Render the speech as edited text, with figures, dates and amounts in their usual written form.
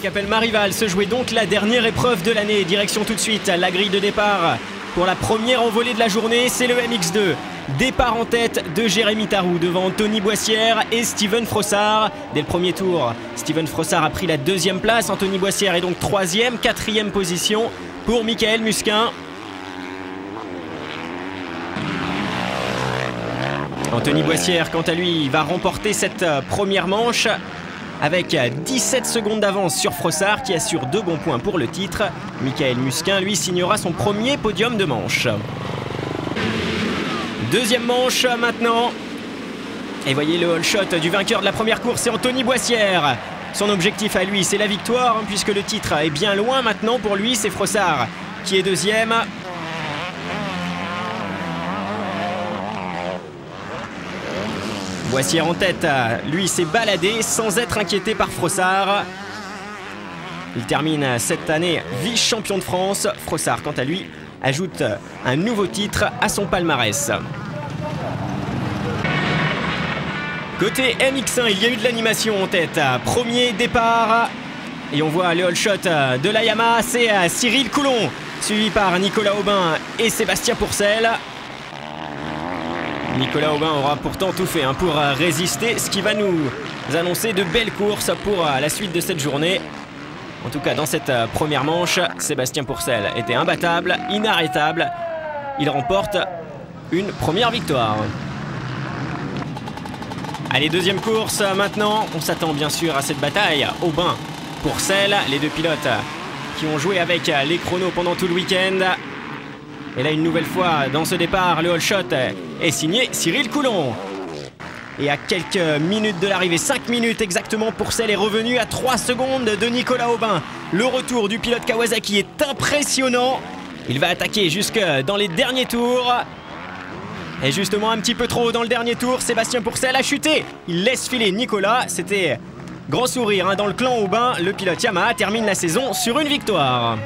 Capelle-Marival se jouait donc la dernière épreuve de l'année. Direction tout de suite la grille de départ pour la première envolée de la journée, c'est le MX2. Départ en tête de Jérémy Tarou devant Anthony Boissière et Steven Frossard. Dès le premier tour, Steven Frossard a pris la deuxième place. Anthony Boissière est donc troisième, quatrième position pour Michael Musquin. Anthony Boissière, quant à lui, va remporter cette première manche avec 17 secondes d'avance sur Frossard qui assure 2 bons points pour le titre. Michael Musquin, lui, signera son premier podium de manche. Deuxième manche maintenant. Et voyez le all shot du vainqueur de la première course, c'est Anthony Boissière. Son objectif à lui, c'est la victoire, puisque le titre est bien loin maintenant pour lui. C'est Frossard qui est deuxième. Boissière en tête, lui s'est baladé sans être inquiété par Frossard. Il termine cette année vice-champion de France. Frossard, quant à lui, ajoute un nouveau titre à son palmarès. Côté MX1, il y a eu de l'animation en tête. Premier départ. Et on voit le all shot de la Yamaha, c'est Cyril Coulon, suivi par Nicolas Aubin et Sébastien Pourcel. Nicolas Aubin aura pourtant tout fait pour résister, ce qui va nous annoncer de belles courses pour la suite de cette journée. En tout cas, dans cette première manche, Sébastien Pourcel était imbattable, inarrêtable. Il remporte une première victoire. Allez, deuxième course maintenant. On s'attend bien sûr à cette bataille. Aubin, Pourcel, les deux pilotes qui ont joué avec les chronos pendant tout le week-end. Et là, une nouvelle fois, dans ce départ, le all shot est signé Cyril Coulon. Et à quelques minutes de l'arrivée, 5 minutes exactement, Pourcel est revenu à 3 secondes de Nicolas Aubin. Le retour du pilote Kawasaki est impressionnant. Il va attaquer jusque dans les derniers tours. Et justement, un petit peu trop haut dans le dernier tour, Sébastien Pourcel a chuté. Il laisse filer Nicolas. C'était grand sourire dans le clan Aubin. Le pilote Yamaha termine la saison sur une victoire.